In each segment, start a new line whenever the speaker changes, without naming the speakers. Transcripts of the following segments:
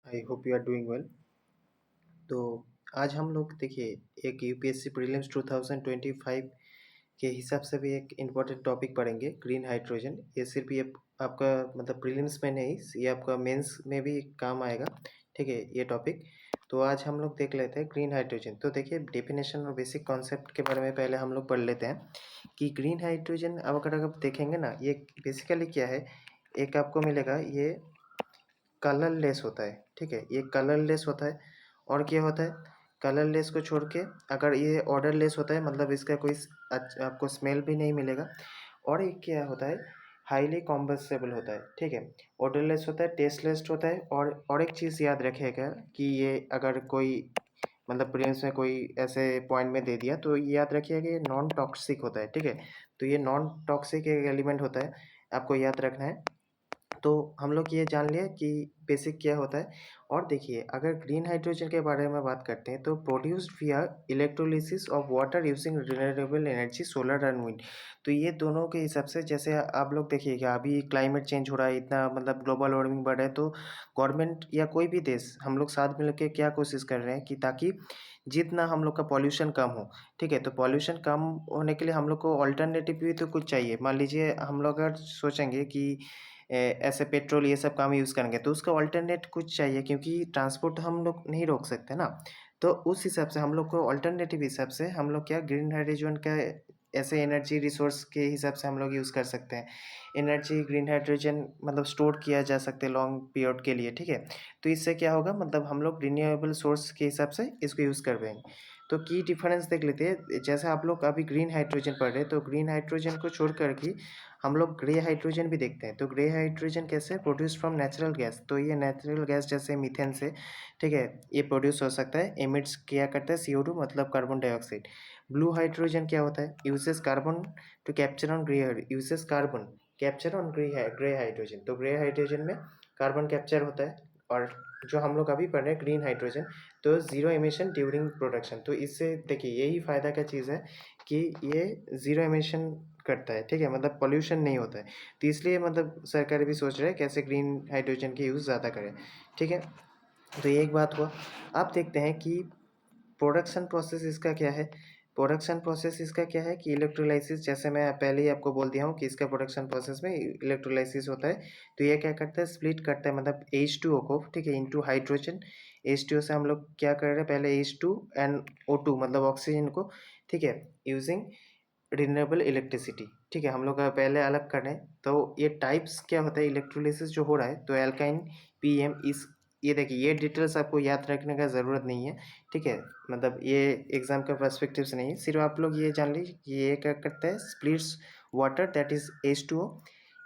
I hope you are doing well. तो आज हम लोग देखिए एक यूपीएससी प्रीलिम्स 2025 के हिसाब से भी एक इम्पोर्टेंट टॉपिक पढ़ेंगे, ग्रीन हाइड्रोजन। ये सिर्फ ये आपका मतलब प्रीलिम्स में नहीं, ये आपका मेंस में भी काम आएगा। ठीक है ये टॉपिक। तो आज हम लोग देख लेते हैं ग्रीन हाइड्रोजन। तो देखिए डेफिनेशन और बेसिक कॉन्सेप्ट के बारे में पहले हम लोग पढ़ लेते हैं कि ग्रीन हाइड्रोजन अब अगर आप देखेंगे ना, ये बेसिकली क्या है। एक आपको मिलेगा ये कलरलेस होता है। ठीक है, ये कलरलेस होता है। और क्या होता है, कलरलेस को छोड़ के अगर ये ऑर्डरलेस होता है, मतलब इसका कोई आपको स्मेल भी नहीं मिलेगा। और एक क्या होता है, हाईली कॉम्बस्टेबल होता है। ठीक है, ऑर्डरलेस होता है, टेस्टलेस होता है। और एक चीज़ याद रखिएगा कि ये अगर कोई मतलब प्रीलिम्स में कोई ऐसे पॉइंट में दे दिया तो ये याद रखिएगा कि ये नॉन टॉक्सिक होता है। ठीक है, तो ये नॉन टॉक्सिक एक एलिमेंट होता है, आपको याद रखना है। तो हम लोग ये जान लिया कि बेसिक क्या होता है। और देखिए अगर ग्रीन हाइड्रोजन के बारे में बात करते हैं तो प्रोड्यूस्ड विया electrolysis of water using renewable energy solar and wind. तो ये दोनों के हिसाब से जैसे आप लोग देखिएगा अभी क्लाइमेट चेंज हो रहा है, इतना मतलब ग्लोबल वार्मिंग बढ़ रहा है। तो गवर्नमेंट या कोई भी देश हम लोग साथ मिल के क्या कोशिश कर रहे हैं कि ताकि जितना हम लोग का पॉल्यूशन कम हो। ठीक है, तो पॉल्यूशन कम होने के लिए हम लोग को ऑल्टरनेटिव भी तो कुछ चाहिए। मान लीजिए हम लोग अगर सोचेंगे कि ऐसे पेट्रोल ये सब काम यूज़ करेंगे तो उसका अल्टरनेट कुछ चाहिए, क्योंकि ट्रांसपोर्ट हम लोग नहीं रोक सकते ना। तो उस हिसाब से हम लोग को अल्टरनेटिव हिसाब से हम लोग क्या ग्रीन हाइड्रोजन का ऐसे एनर्जी रिसोर्स के हिसाब से हम लोग यूज़ कर सकते हैं। एनर्जी ग्रीन हाइड्रोजन मतलब स्टोर किया जा सकता है लॉन्ग पीरियड के लिए। ठीक है, तो इससे क्या होगा, मतलब हम लोग रिन्यूएबल सोर्स के हिसाब से इसको यूज़ कर पाएंगे। तो की डिफरेंस देख लेते हैं। जैसे आप लोग अभी ग्रीन हाइड्रोजन पढ़ रहे हैं, तो ग्रीन हाइड्रोजन को छोड़ कर के हम लोग ग्रे हाइड्रोजन भी देखते हैं। तो ग्रे हाइड्रोजन कैसे प्रोड्यूस फ्रॉम नेचुरल गैस, तो ये नेचुरल गैस जैसे मीथेन से। ठीक है, ये प्रोड्यूस हो सकता है, एमिट्स क्या करता है CO2 मतलब कार्बन डाइऑक्साइड। ब्लू हाइड्रोजन क्या होता है, uses carbon to capture on grey, uses carbon capture on grey hydrogen. तो ग्रे हाइड्रोजन में कार्बन कैप्चर होता है। और जो हम लोग अभी पढ़ रहे हैं ग्रीन हाइड्रोजन, तो ज़ीरो एमिशन ड्यूरिंग प्रोडक्शन। तो इससे देखिए यही फ़ायदा का चीज़ है कि ये ज़ीरो एमिशन करता है। ठीक है, मतलब पॉल्यूशन नहीं होता है। तो इसलिए मतलब सरकार भी सोच रहा है कैसे ग्रीन हाइड्रोजन के यूज़ ज़्यादा करें। ठीक है, तो ये एक बात हुआ। आप देखते हैं कि प्रोडक्शन प्रोसेस इसका क्या है। प्रोडक्शन प्रोसेस इसका क्या है कि इलेक्ट्रोलाइसिस, जैसे मैं पहले ही आपको बोल दिया हूँ कि इसका प्रोडक्शन प्रोसेस में इलेक्ट्रोलाइसिस होता है। तो ये क्या करता है, स्प्लिट करता है मतलब H2O को। ठीक है, इंटू हाइड्रोजन। H2O से हम लोग क्या कर रहे हैं, पहले H2 एंड O2 मतलब ऑक्सीजन को। ठीक है, यूजिंग रिन्यूएबल इलेक्ट्रिसिटी। ठीक है, हम लोग पहले अलग कर रहे हैं। तो ये टाइप्स क्या होता है इलेक्ट्रोलिसिस जो हो रहा है, तो एल्काइन, पीएम, इस ये देखिए ये डिटेल्स आपको याद रखने का ज़रूरत नहीं है। ठीक है, मतलब ये एग्जाम का पर्सपेक्टिव से नहीं है, सिर्फ आप लोग ये जान लीजिए कि ये क्या करता है, splits water that is H2O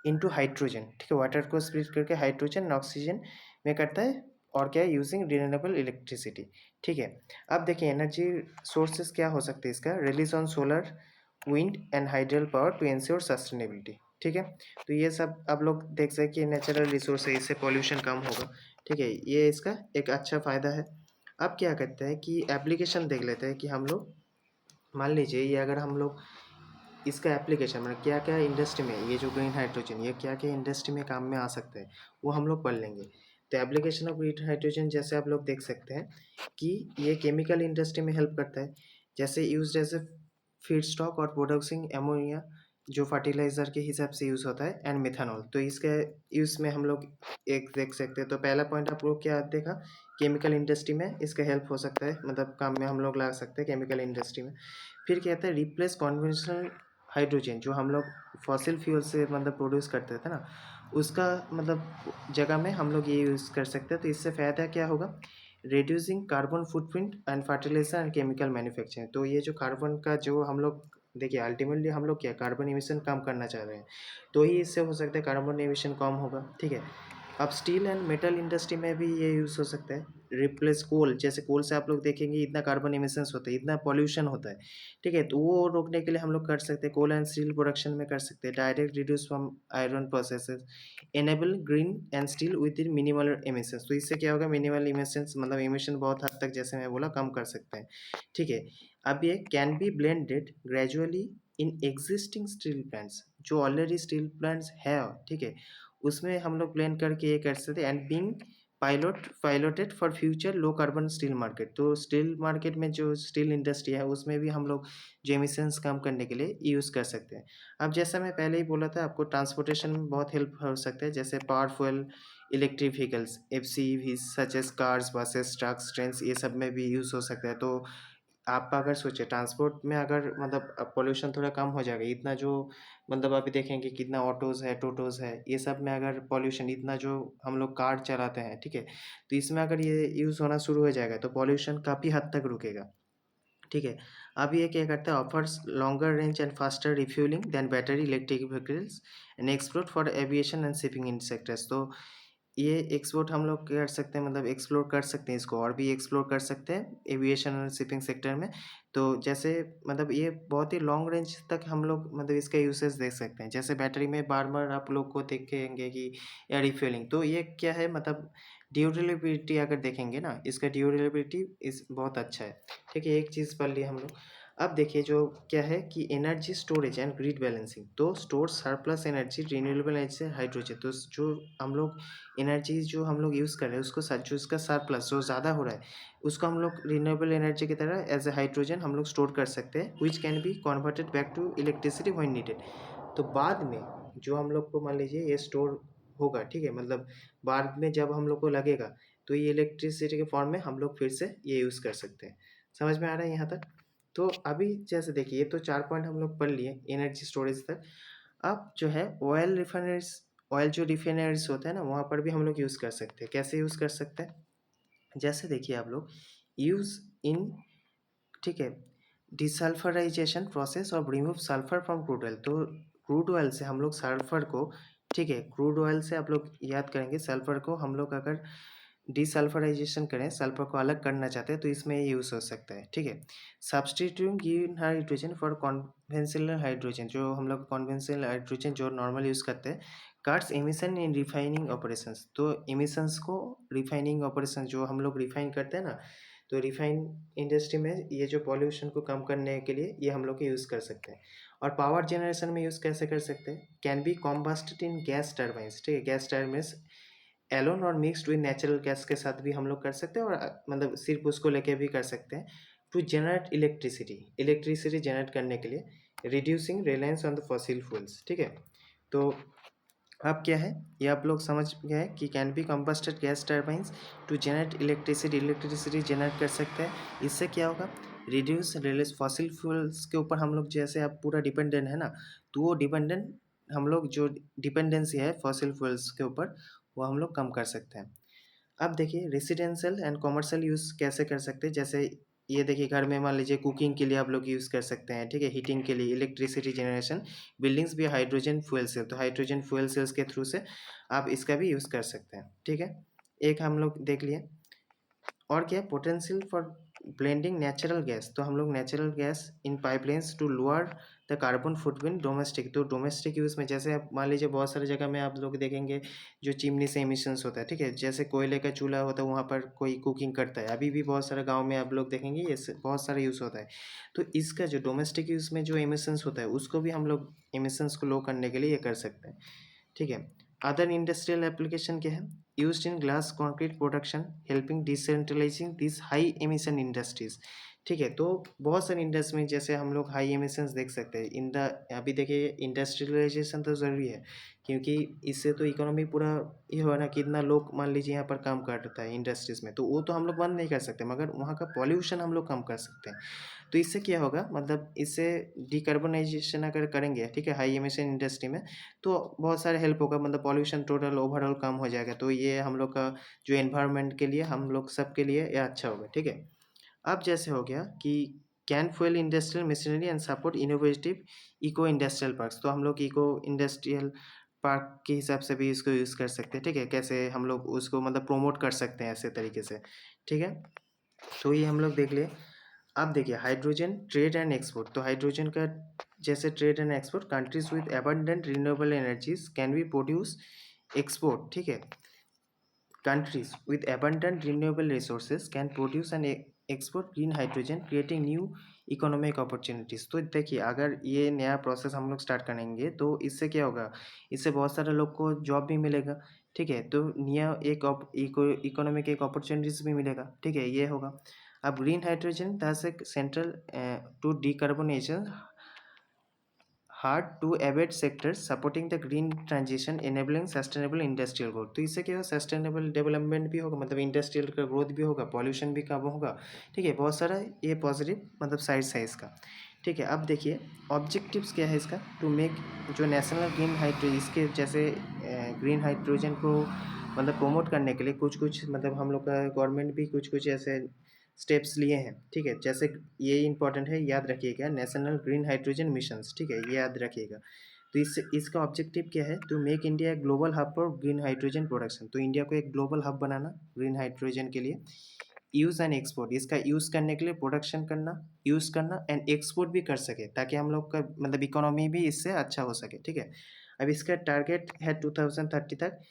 into hydrogen. ठीक है, वाटर को स्प्लिट करके हाइड्रोजन ऑक्सीजन में करता है। और क्या है, यूजिंग रिन्यूएबल इलेक्ट्रिसिटी। ठीक है, अब देखिए एनर्जी सोर्सेज क्या हो सकते हैं इसका, release on solar, wind and hydel power to ensure sustainability. ठीक है, तो ये सब आप लोग देख सकते कि नेचुरल रिसोर्स है, इससे पॉल्यूशन कम होगा। ठीक है, ये इसका एक अच्छा फ़ायदा है। अब क्या करते हैं कि एप्लीकेशन देख लेते हैं कि हम लोग मान लीजिए ये अगर हम लोग इसका एप्लीकेशन मतलब क्या क्या इंडस्ट्री में ये जो ग्रीन हाइड्रोजन ये क्या क्या इंडस्ट्री में काम में आ सकता है, वो हम लोग पढ़ लेंगे। तो एप्लीकेशन ऑफ ग्रीन हाइड्रोजन जैसे आप लोग देख सकते हैं कि ये केमिकल इंडस्ट्री में हेल्प करता है, जैसे use as a feedstock और प्रोडक्सिंग एमोनिया जो फर्टिलाइजर के हिसाब से यूज़ होता है, एंड मिथानॉल। तो इसके यूज़ में हम लोग एक देख सकते हैं। तो पहला पॉइंट आप लोग क्या देखा, केमिकल इंडस्ट्री में इसका हेल्प हो सकता है, मतलब काम में हम लोग ला सकते हैं केमिकल इंडस्ट्री में। फिर क्या कहते हैं, रिप्लेस कॉन्वेंशनल हाइड्रोजन जो हम लोग फॉसिल फ्यूल से मतलब प्रोड्यूस करते थे ना, उसका मतलब जगह में हम लोग ये यूज़ कर सकते हैं। तो इससे फ़ायदा क्या होगा, reducing carbon footprint and fertiliser and chemical manufacturing. तो ये जो कार्बन का जो हम लोग देखिए अल्टीमेटली हम लोग क्या कार्बन एमिशन कम करना चाह रहे हैं, तो ही इससे हो सकता है कार्बन एमिशन कम होगा। ठीक है, अब स्टील एंड मेटल इंडस्ट्री में भी ये यूज़ हो सकता है, रिप्लेस कोल। जैसे कोल से आप लोग देखेंगे इतना कार्बन एमिशंस होता है, इतना पॉल्यूशन होता है। ठीक है, तो वो रोकने के लिए हम लोग कर सकते हैं, कोल एंड स्टील प्रोडक्शन में कर सकते हैं, direct reduce from iron processes, enable green and steel with in minimal emissions. तो इससे क्या होगा, मिनिमल एमिशंस मतलब एमिशन बहुत हद तक जैसे मैं बोला कम कर सकते हैं। ठीक है, अब ये can be blended gradually in existing steel plants, जो ऑलरेडी स्टील प्लांट्स है। ठीक है, उसमें हम लोग ब्लेंड करके ये कर सकते हैं, and being piloted for future low carbon steel market. तो स्टील मार्केट में जो स्टील इंडस्ट्री है उसमें भी हम लोग जो एमिशंस कम करने के लिए यूज़ कर सकते हैं। अब जैसा मैं पहले ही बोला था, आपको ट्रांसपोर्टेशन में बहुत हेल्प हो सकता है, जैसे power fuel electric vehicles, FCEV such as cars, buses, trucks, trains, ये सब में भी यूज़ हो सकता है। तो आप अगर सोचिए ट्रांसपोर्ट में अगर मतलब पॉल्यूशन थोड़ा कम हो जाएगा, इतना जो मतलब अभी देखेंगे कितना ऑटोज़ है, टोटोज़ है, ये सब में अगर पॉल्यूशन इतना जो हम लोग कार चलाते हैं, ठीक है? तो इसमें अगर ये यूज़ होना शुरू हो जाएगा तो पॉल्यूशन काफ़ी हद तक रुकेगा, ठीक है? अब ये क्या करता है, offers longer range and faster refuelling than battery electric vehicles and explore for aviation and shipping in sectors. तो ये एक्सपोर्ट हम लोग कर सकते हैं, मतलब एक्सप्लोर कर सकते हैं, इसको और भी एक्सप्लोर कर सकते हैं एविएशन और शिपिंग सेक्टर में। तो जैसे मतलब ये बहुत ही लॉन्ग रेंज तक हम लोग मतलब इसका यूसेज देख सकते हैं। जैसे बैटरी में बार-बार आप लोग को देखेंगे कि या रिफ्यूलिंग, तो ये क्या है मतलब ड्यूरेबिलिटी अगर देखेंगे ना, इसका ड्यूरेबिलिटी इस बहुत अच्छा है, ठीक है? एक चीज़ पढ़ ली हम लोग। अब देखिए जो क्या है कि energy storage and grid balancing, तो store surplus energy renewable energy से हाइड्रोजन। तो जो हम लोग एनर्जी जो हम लोग यूज़ कर रहे हैं उसको जो उसका सरप्लस जो ज़्यादा हो रहा है उसको हम लोग रिन्यूएबल एनर्जी की तरह एज ए हाइड्रोजन हम लोग स्टोर कर सकते हैं, which can be converted back to electricity when needed. तो बाद में जो हम लोग को मान लीजिए ये स्टोर होगा, ठीक है? मतलब बाद में जब हम लोग को लगेगा तो ये इलेक्ट्रिसिटी के फॉर्म में हम लोग फिर से ये यूज़ कर सकते हैं। समझ में आ रहा है यहाँ तक? तो अभी जैसे देखिए ये तो 4 पॉइंट हम लोग पढ़ लिए एनर्जी स्टोरेज तक। अब जो है ऑयल जो रिफाइनरीज़ होता है ना, वहाँ पर भी हम लोग यूज़ कर सकते हैं। कैसे यूज़ कर सकते हैं? जैसे देखिए आप लोग यूज़ इन, ठीक है, डिसल्फ्युराइजेशन प्रोसेस और remove sulphur from crude oil. तो क्रूड ऑयल से हम लोग सल्फर को, ठीक है, क्रूड ऑयल से आप लोग याद करेंगे सल्फर को हम लोग अगर डिसल्फ्युराइजेशन करें, सल्फर को अलग करना चाहते हैं तो इसमें ये यूज़ हो सकता है, ठीक है? Substituting green hydrogen for conventional hydrogen, जो हम लोग कन्वेंशनल हाइड्रोजन जो नॉर्मल यूज़ करते हैं, कट्स एमिशन इन रिफाइनिंग ऑपरेशंस। तो एमिशंस को रिफाइनिंग ऑपरेशन जो हम लोग रिफाइन करते हैं ना, तो रिफाइन इंडस्ट्री में ये जो पॉल्यूशन को कम करने के लिए ये हम लोग यूज़ कर सकते हैं। और पावर जनरेशन में यूज़ कैसे कर सकते हैं? Can be combusted in gas turbines, ठीक है? गैस टर्बाइन्स एलोन और मिक्स्ड विद नेचुरल गैस के साथ भी हम लोग कर सकते हैं, और मतलब सिर्फ उसको लेके भी कर सकते हैं टू जनरेट इलेक्ट्रिसिटी जनरेट करने के लिए, reducing reliance on the fossil fuels, ठीक है? तो अब क्या है, ये आप लोग समझ गए कि can be combusted gas turbines to generate electricity generate कर सकते हैं। इससे क्या होगा, रिड्यूस रिलीज फॉसिल फ्यूल्स के ऊपर हम लोग जैसे अब पूरा डिपेंडेंट है ना, तो वो डिपेंडेंट हम लोग जो डिपेंडेंसी है फॉसिल फ्यूल्स के ऊपर वो हम लोग कम कर सकते हैं। अब देखिए रेसिडेंशियल एंड कॉमर्शियल यूज़ कैसे कर सकते हैं। जैसे ये देखिए घर में मान लीजिए कुकिंग के लिए आप लोग यूज़ कर सकते हैं, ठीक है? हीटिंग के लिए इलेक्ट्रिसिटी जनरेशन, बिल्डिंग्स भी हाइड्रोजन फ्यूल सेल, तो हाइड्रोजन फ्यूल सेल्स के थ्रू से आप इसका भी यूज़ कर सकते हैं, ठीक है? एक हम लोग देख लिए। और क्या है, potential for blending natural gas, तो हम लोग natural gas in pipelines to lower the carbon footprint domestic. तो डोमेस्टिक यूज़ में जैसे आप मान लीजिए बहुत सारी जगह में आप लोग देखेंगे जो चिमनी से एमिशंस होता है, ठीक है? जैसे कोयले का चूल्हा होता है वहाँ पर कोई कुकिंग करता है, अभी भी बहुत सारे गाँव में आप लोग देखेंगे ये बहुत सारा यूज़ होता है। तो इसका जो डोमेस्टिक यूज़ में जो एमिशंस होता है उसको भी हम लोग एमिशंस को लो करने के लिए ये कर सकते हैं, ठीक है? अदर इंडस्ट्रियल एप्लीकेशन क्या है, used in glass concrete production helping decentralising this high emission industries, ठीक है? तो बहुत सारी इंडस्ट्री में जैसे हम लोग हाई एमिशंस देख सकते हैं इन द, अभी देखिए इंडस्ट्रियलाइजेशन तो ज़रूरी है, क्योंकि इससे तो इकोनॉमी पूरा ये हो ना, कितना लोग मान लीजिए यहाँ पर काम करता है इंडस्ट्रीज़ में, तो वो तो हम लोग बंद नहीं कर सकते, मगर वहाँ का पॉल्यूशन हम लोग कम कर सकते हैं। तो इससे क्या होगा, मतलब इससे डिकार्बोनाइजेशन अगर करेंगे, ठीक है, हाई एमिशन इंडस्ट्री में, तो बहुत सारे हेल्प होगा, मतलब पॉल्यूशन टोटल ओवरऑल कम हो जाएगा। तो ये हम लोग का जो एनवायरनमेंट के लिए हम लोग सबके लिए ये अच्छा होगा, ठीक है? अब जैसे हो गया कि can fuel industrial machinery and support innovative eco industrial parks, तो हम लोग इको इंडस्ट्रियल पार्क के हिसाब से भी इसको यूज़ कर सकते हैं, ठीक है? कैसे हम लोग उसको मतलब प्रोमोट कर सकते हैं ऐसे तरीके से, ठीक है? तो ये हम लोग देख लिए। अब देखिए हाइड्रोजन ट्रेड एंड एक्सपोर्ट, तो हाइड्रोजन का जैसे trade and export, countries with abundant renewable energies can be produce export, ठीक है? Countries with abundant renewable resources can produce and export green hydrogen, creating new economic opportunities. तो देखिए अगर ये नया प्रोसेस हम लोग स्टार्ट करेंगे तो इससे क्या होगा, इससे बहुत सारे लोग को जॉब भी मिलेगा, ठीक है, तो नया एक इकोनॉमिक एक अपॉर्चुनिटीज भी मिलेगा, ठीक है, ये होगा। अब green hydrogen that's a central to decarbonisation hard to abate sector supporting the green transition enabling sustainable industrial growth. तो इससे क्या होगा, सस्टेनेबल डेवलपमेंट भी होगा, मतलब इंडस्ट्रियल का ग्रोथ भी होगा, पॉल्यूशन भी कम होगा, ठीक है, बहुत सारा ये पॉजिटिव मतलब साइड्स है इसका, ठीक है। अब देखिए ऑब्जेक्टिव्स क्या है इसका, टू मेक जो नेशनल ग्रीन हाइड्रोजन इसके जैसे ग्रीन हाइड्रोजन को मतलब प्रमोट करने के लिए कुछ कुछ मतलब हम लोग का गवर्नमेंट भी कुछ कुछ ऐसे स्टेप्स लिए हैं, ठीक है, जैसे ये इंपॉर्टेंट है, याद रखिएगा, नेशनल ग्रीन हाइड्रोजन मिशंस, ठीक है, ये याद रखिएगा। तो इसका ऑब्जेक्टिव क्या है, to make India global hub for green hydrogen production. तो इंडिया को एक ग्लोबल हब बनाना ग्रीन हाइड्रोजन के लिए, यूज़ एंड एक्सपोर्ट, इसका यूज़ करने के लिए प्रोडक्शन करना, यूज़ करना एंड एक्सपोर्ट भी कर सके, ताकि हम लोग का मतलब इकोनॉमी भी इससे अच्छा हो सके, ठीक है। अब इसका टारगेट है 2030 तक।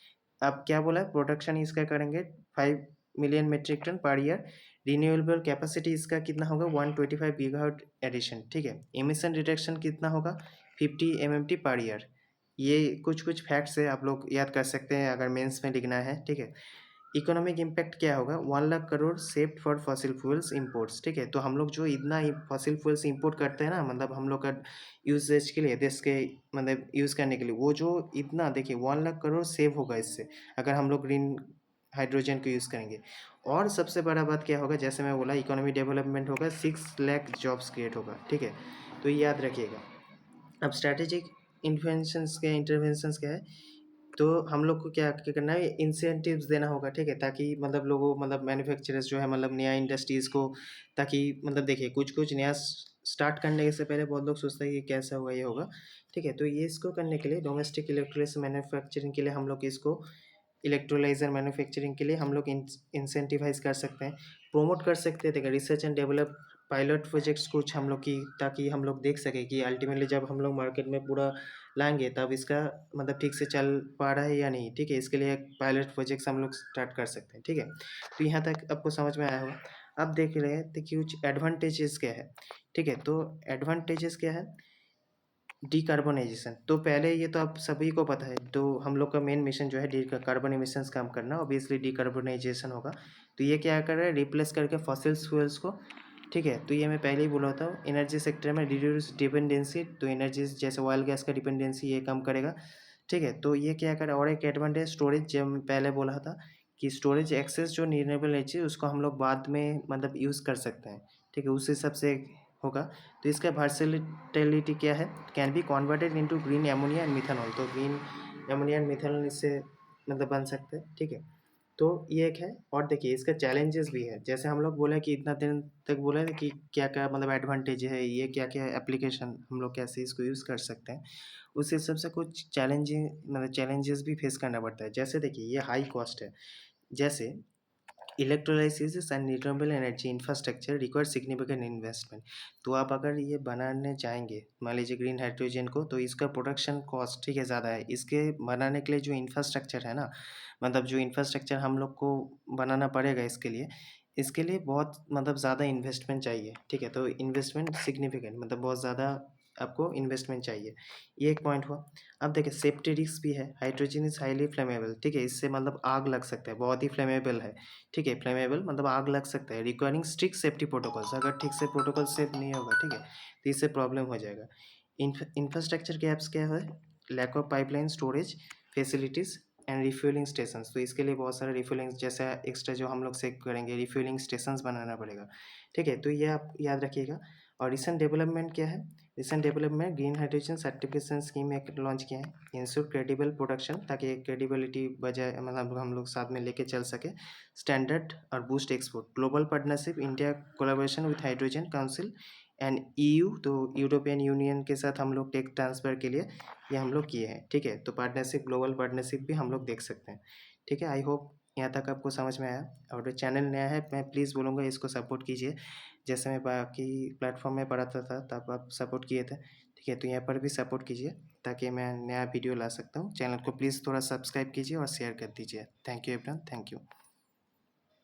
अब क्या बोला है, प्रोडक्शन इसका करेंगे 5 million metric ton per year, renewable capacity इसका कितना होगा 125 गीगावाट एडिशन, ठीक है। एमिशन रिडक्शन कितना होगा 50 MMT पर ईयर। ये कुछ कुछ फैक्ट्स है, आप लोग याद कर सकते हैं अगर मेंस में लिखना है, ठीक है। इकोनॉमिक इम्पैक्ट क्या होगा, 1 lakh crore saved for fossil fuels imports, ठीक है। तो हम लोग जो इतना फॉसिल फ्यूल्स इंपोर्ट करते हैं ना, मतलब हम लोग का यूजेज के लिए, देश के मतलब यूज़ करने के लिए, वो जो इतना देखिए 1 लाख करोड़ सेव होगा इससे, अगर हम लोग ग्रीन हाइड्रोजन को यूज़ करेंगे। और सबसे बड़ा बात क्या होगा, जैसे मैं बोला इकोनॉमी डेवलपमेंट होगा, 6 लाख जॉब्स क्रिएट होगा, ठीक है। तो ये याद रखिएगा। अब स्ट्रैटेजिक इंटरवेंशंस क्या है, तो हम लोग को क्या क्या करना है, इंसेंटिव्स देना होगा, ठीक है, ताकि मतलब लोगों मतलब मैन्युफैक्चरर्स जो है मतलब नया इंडस्ट्रीज़ को, ताकि मतलब देखिए कुछ कुछ नया स्टार्ट करने से पहले बहुत लोग सोचते हैं कि कैसा होगा ये होगा, ठीक है। तो ये इसको करने के लिए डोमेस्टिक इलेक्ट्रोलाइजर मैन्युफैक्चरिंग के लिए हम लोग इसको इलेक्ट्रोलाइजर मैन्युफैक्चरिंग के लिए हम लोग इंसेंटिवाइज कर सकते हैं, प्रमोट कर सकते हैं, देखिए research and develop pilot projects कुछ हम लोग की, ताकि हम लोग देख सकें कि अल्टीमेटली जब हम लोग मार्केट में पूरा लाएंगे तब इसका मतलब ठीक से चल पा रहा है या नहीं, ठीक है। इसके लिए पायलट प्रोजेक्ट्स हम लोग स्टार्ट कर सकते हैं, ठीक है। तो यहाँ तक आपको समझ में आया होगा। अब देख रहे हैं तो कुछ एडवांटेजेस क्या है, ठीक है। तो एडवांटेजेस क्या है, डिकार्बोनाइजेशन, तो पहले ये तो आप सभी को पता है, तो हम लोग का मेन मिशन जो है डी कार्बन एमिशंस कम करना, ऑब्वियसली डिकार्बोनाइजेशन होगा। तो ये क्या कर रहा है, रिप्लेस करके फॉसिल फ्यूल्स को, ठीक है। तो ये मैं पहले ही बोला था, एनर्जी सेक्टर में रिड्यूस डिपेंडेंसी, तो एनर्जी जैसे ऑयल गैस का डिपेंडेंसी ये कम करेगा, ठीक है। तो ये क्या करे, और एक एडवांटेज स्टोरेज, जब मैं पहले बोला था कि स्टोरेज एक्सेस जो रिन्यूएबल एनर्जी उसको हम लोग बाद में मतलब यूज़ कर सकते हैं, ठीक है, उस हिसाब से होगा। तो इसका वर्सेटिलिटी क्या है, can be converted into green ammonia and methanol, तो ग्रीन एमोनिया एंड मिथेनॉल इससे मतलब बन सकते हैं, ठीक है। तो ये एक है। और देखिए इसका चैलेंजेस भी है, जैसे हम लोग बोले कि इतना दिन तक बोला है कि क्या क्या मतलब एडवांटेज है, ये क्या क्या एप्लीकेशन हम लोग कैसे इसको यूज़ कर सकते हैं, उस हिसाब से कुछ चैलेंजिंग मतलब चैलेंजेस भी फेस करना पड़ता है। जैसे देखिए ये हाई कॉस्ट है, जैसे electrolysis and renewable energy infrastructure require significant investment. तो आप अगर ये बनाने चाहेंगे मान लीजिए ग्रीन हाइड्रोजन को, तो इसका प्रोडक्शन कॉस्ट ठीक है ज़्यादा है, इसके बनाने के लिए जो इंफ्रास्ट्रक्चर है ना, मतलब जो इंफ्रास्ट्रक्चर हम लोग को बनाना पड़ेगा इसके लिए बहुत मतलब ज़्यादा इन्वेस्टमेंट चाहिए, ठीक है। तो इन्वेस्टमेंट सिग्निफिकेंट मतलब बहुत ज़्यादा आपको इन्वेस्टमेंट चाहिए, ये एक पॉइंट हुआ। अब देखिए सेफ्टी रिस्क भी है, हाइड्रोजन इज हाईली फ्लेमेबल, ठीक है, इससे मतलब आग लग सकता है, बहुत ही फ्लेमेबल है, ठीक है। फ्लेमेबल मतलब आग लग सकता है, रिक्वायरिंग स्ट्रिक्ट सेफ्टी प्रोटोकॉल्स, अगर ठीक से प्रोटोकॉल सेफ नहीं होगा, ठीक है, तो इससे प्रॉब्लम हो जाएगा। इंफ्रास्ट्रक्चर गैप्स क्या है, lack of pipeline storage facilities and refuelling stations, तो इसके लिए बहुत सारे रिफ्यूलिंग जैसा एक्स्ट्रा जो हम लोग से करेंगे रिफ्यूलिंग स्टेशंस बनाना पड़ेगा, ठीक है। तो ये आप याद रखिएगा। और रिसेंट डेवलपमेंट क्या है, recent development green hydrogen certification scheme एक लॉन्च किया है, इंश्योर क्रेडिबल प्रोडक्शन, ताकि क्रेडिबिलिटी बजाय मतलब हम लोग साथ में लेके चल सके, स्टैंडर्ड और boost export, global partnership India collaboration with hydrogen council and EU, तो यूरोपियन यूनियन के साथ हम लोग टेक ट्रांसफ़र के लिए ये हम लोग किए हैं, ठीक है। तो पार्टनरशिप ग्लोबल पार्टनरशिप भी हम लोग देख सकते हैं, ठीक है। आई होप यहाँ तक आपको समझ में आया। और जो चैनल नया है मैं प्लीज़ बोलूँगा इसको सपोर्ट कीजिए, जैसे मैं बाकी प्लेटफॉर्म में पढ़ाता था तब आप सपोर्ट किए थे, ठीक है। तो यहाँ पर भी सपोर्ट कीजिए ताकि मैं नया वीडियो ला सकता हूँ। चैनल को प्लीज़ थोड़ा सब्सक्राइब कीजिए और शेयर कर दीजिए। Thank you everyone, thank you.